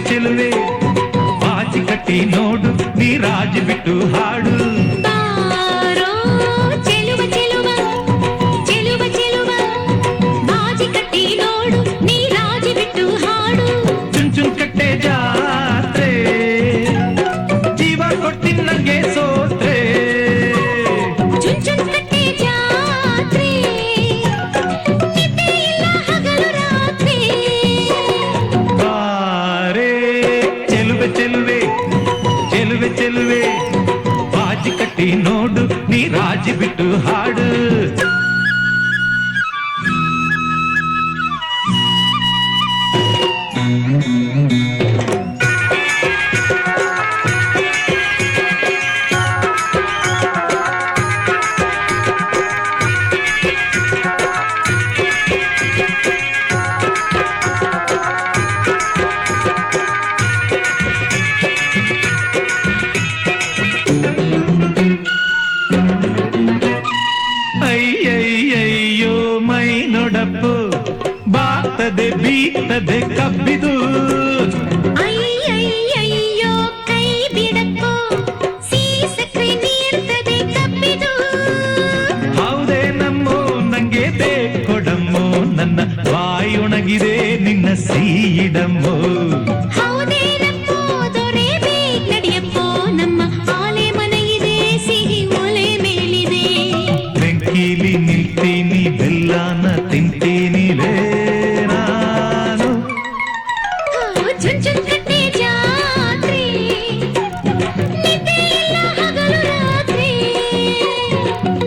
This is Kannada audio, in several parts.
ಚೆಲುವೆ ಬಾಜಿ ಕಟ್ಟಿ ನೋಡು ನೀ ರಾಜಿ ಬಿಟ್ಟು ಹಾಡು ಚೆಲುವ ಚೆಲುವ ಚೆಲುವ ಚೆಲುವ ಬಾಜಿ ಕಟ್ಟಿ ನೋಡು ನೀ ರಾಜಿ ಬಿಟ್ಟು ಹಾಡು ಚುನ್ ಚುನ್ ಕಟ್ಟೆ ಜಾತ್ರೆ ಜೀವ ಕೊಟ್ಟಿ ನಂಗೆ ಸೋತ್ರೆ ಚುನ್ ಚುನ್ ಕಟ್ಟೆ ಜಾತ್ರೆ ನಿದ್ದೆ ಇಲ್ಲ ಹಗಲು ರಾತ್ರಿ ಬಾರೆ ಚೆಲುವೆ ಚೆಲುವೆ ಚೆಲುವೆ ಚೆಲುವೆ ಬಾಜಿ ಕಟ್ಟಿ ನೋಡು ನೀ ರಾಜಿ ಬಿಟ್ಟು ಹಾಡು ಅಯ್ಯಯ್ಯಯ್ಯೋ ಮೈ ನೋಡಪ್ಪು ಬಾಗ್ತದೆ ಬೀಗ್ತದೆ ಕಬ್ಬಿದು ಅಯ್ಯಯ್ಯಯ್ಯೋ ಕೈ ಬಿಡಕ್ಕೋ ಸೀಸಕ್ರೆ ನೀರ್ತದೆ ಕಬ್ಬಿದು ಹೌದೇ ನಮ್ಮೋ ನಂಗೆ ಬೇಕೊಡಮ್ಮೋ ನನ್ನ ವಾಯುಣಗಿದೆ ನಿನ್ನ ಸೀಡಮ್ಮೋ ಹೌದೇ ನಮ್ಮೋ ದೊರೆ ಬೇಗ ನಡಿಯಪ್ಪೋ ನಮ್ಮ ಆಲೆ ಮನೆಯಿದೆ ಸಿಹಿ ಒಲೆ ಮೇಲಿದೆ ಬೆಂಕಿಲಿ ನಿಲ್ತೀನಿ ಬೆಲ್ಲನ ತಿಂತೀನಿ ಲೇ ನಾನು ಚುನ್ ಚುನ್ ಕಟ್ಟೆ ಜಾತ್ರೆ ನಿದ್ದೆ ಇಲ್ಲ ಹಗಲು ರಾತ್ರಿ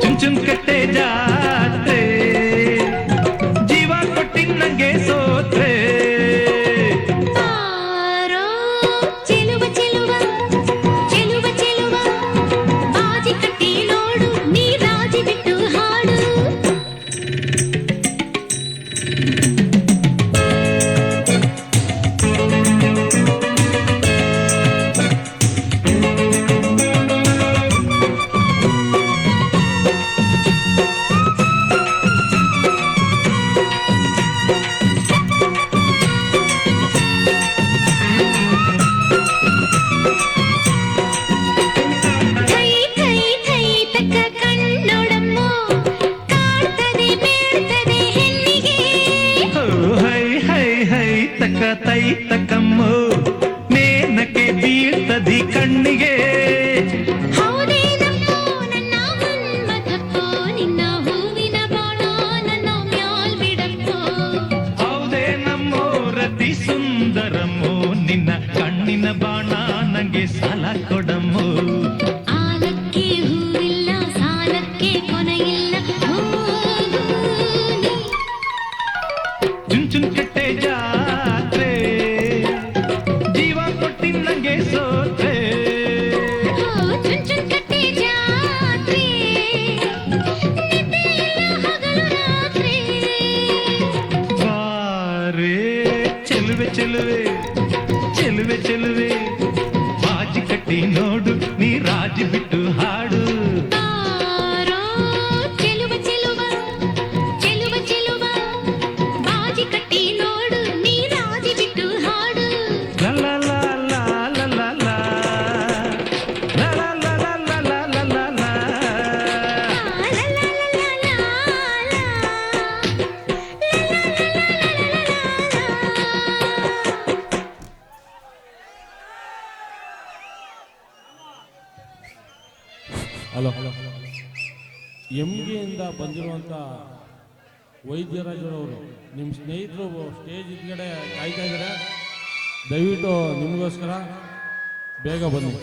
ಚುನ್ ಚುನ್ ಕಟ್ಟೆ ಜಾತ್ರೆ ಜೀವ ಕೊಟ್ಟಿ ನಂಗೆ ಸೋತ್ರೆ ಬಾರೋ ಚೆಲುವ ಚೆಲುವ ಚೆಲುವ ಚೆಲುವ ಬಾಜಿ ಕಟ್ಟಿ ನೋಡು ನೀ ರಾಜಿ ಬಿಟ್ಟು ಹಾಡು ಥೈ ಥೈ ಥೈ ತಕ್ಕ ಕಣ್ಣೊಡಮ್ಮೋ ಕಾಡ್ತದೆ ಬೇಡ್ತದೆ ಹೆಣ್ಣಿಗೆ ಹೋ ಹೈ ಹೈ ಹೈ ತಕ್ಕ ತೈ ತಕ್ಕಮ್ಮೋ ನೇನಕ್ಕೆ ಬೀಳ್ತದಿ ಕಣ್ಣಿಗೆ ಹೌದೇ ನಮ್ಮೋ ನನ್ನ ಮನ್ಮಥಪ್ಪೋ ನಿನ್ನ ಹೂವಿನ ಬಾಣ ನನ್ನ ಮ್ಯಾಲ್ ಬಿಡಕ್ಕೋ ಹೌದೇ ನಮ್ಮೋ ರತಿ ಸುಂದರಮ್ಮೋ ನಿನ್ನ ಕಣ್ಣಿನ ಬಾಣ ನಂಗೆ ಸಾಲ ಕೊಡಮ್ಮೋ ಆಲಕ್ಕೆ ಹೂವಿಲ್ಲ ಸಾಲಕ್ಕೆ ಕೊನೆಯಿಲ್ಲ ಹೂನಿ. ಚುನ್ ಚುನ್ ಕಟ್ಟೆ ಜಾತ್ರೆ ಜೀವ ಕೊಟ್ಟಿ ನಂಗೆ ಸೋತ್ರೆ ಹೋ ಚುನ್ ಚುನ್ ಕಟ್ಟೆ ಜಾತ್ರೆ ನಿದ್ದೆ ಇಲ್ಲ ಹಗಲು ರಾತ್ರಿ ಬಾರೆ ಚೆಲುವೆ ಚೆಲುವೆ ಚೆಲುವೆ ಚೆಲುವೆ ಬಾಜಿ ಕಟ್ಟಿ ನೋಡು ನೀ ರಾಜಿ ಬಿಟ್ಟು ಹಾಡು ಬಾರೋ ಚೆಲುವ ಚೆಲುವ ಚೆಲುವ ಚೆಲುವ ಬಾಜಿ ಕಟ್ಟಿ ನೋಡು ನೀ ರಾಜಿ ಬಿಟ್ಟು ಹಾಡು ಲಾ ಲಾ ಲಾ ಲಾ ಲಾ ಲಾ ಲಾ. ಲಾ ಲಾ ಲಾ ಲಾ ಲಾ ಲಾ ಲಾ ಲಾ ಲಾ. ಲಾ ಲಾ ಲಾ ಲಾ ಲಾ ಲಾ. ಹಲೋ ಎಂಗೆಯಿಂದ ಬಂದಿರುವಂಥ ವೈದ್ಯರಾಜರವರು ನಿಮ್ಮ ಸ್ನೇಹಿತರು ಸ್ಟೇಜ್ ಹಿಂದ್ಗಡೆ ಕಾಯ್ತಾ ಇದ್ದಾರೆ. ದಯವಿಟ್ಟು ನಿಮಗೋಸ್ಕರ ಬೇಗ ಬನ್ನಿ.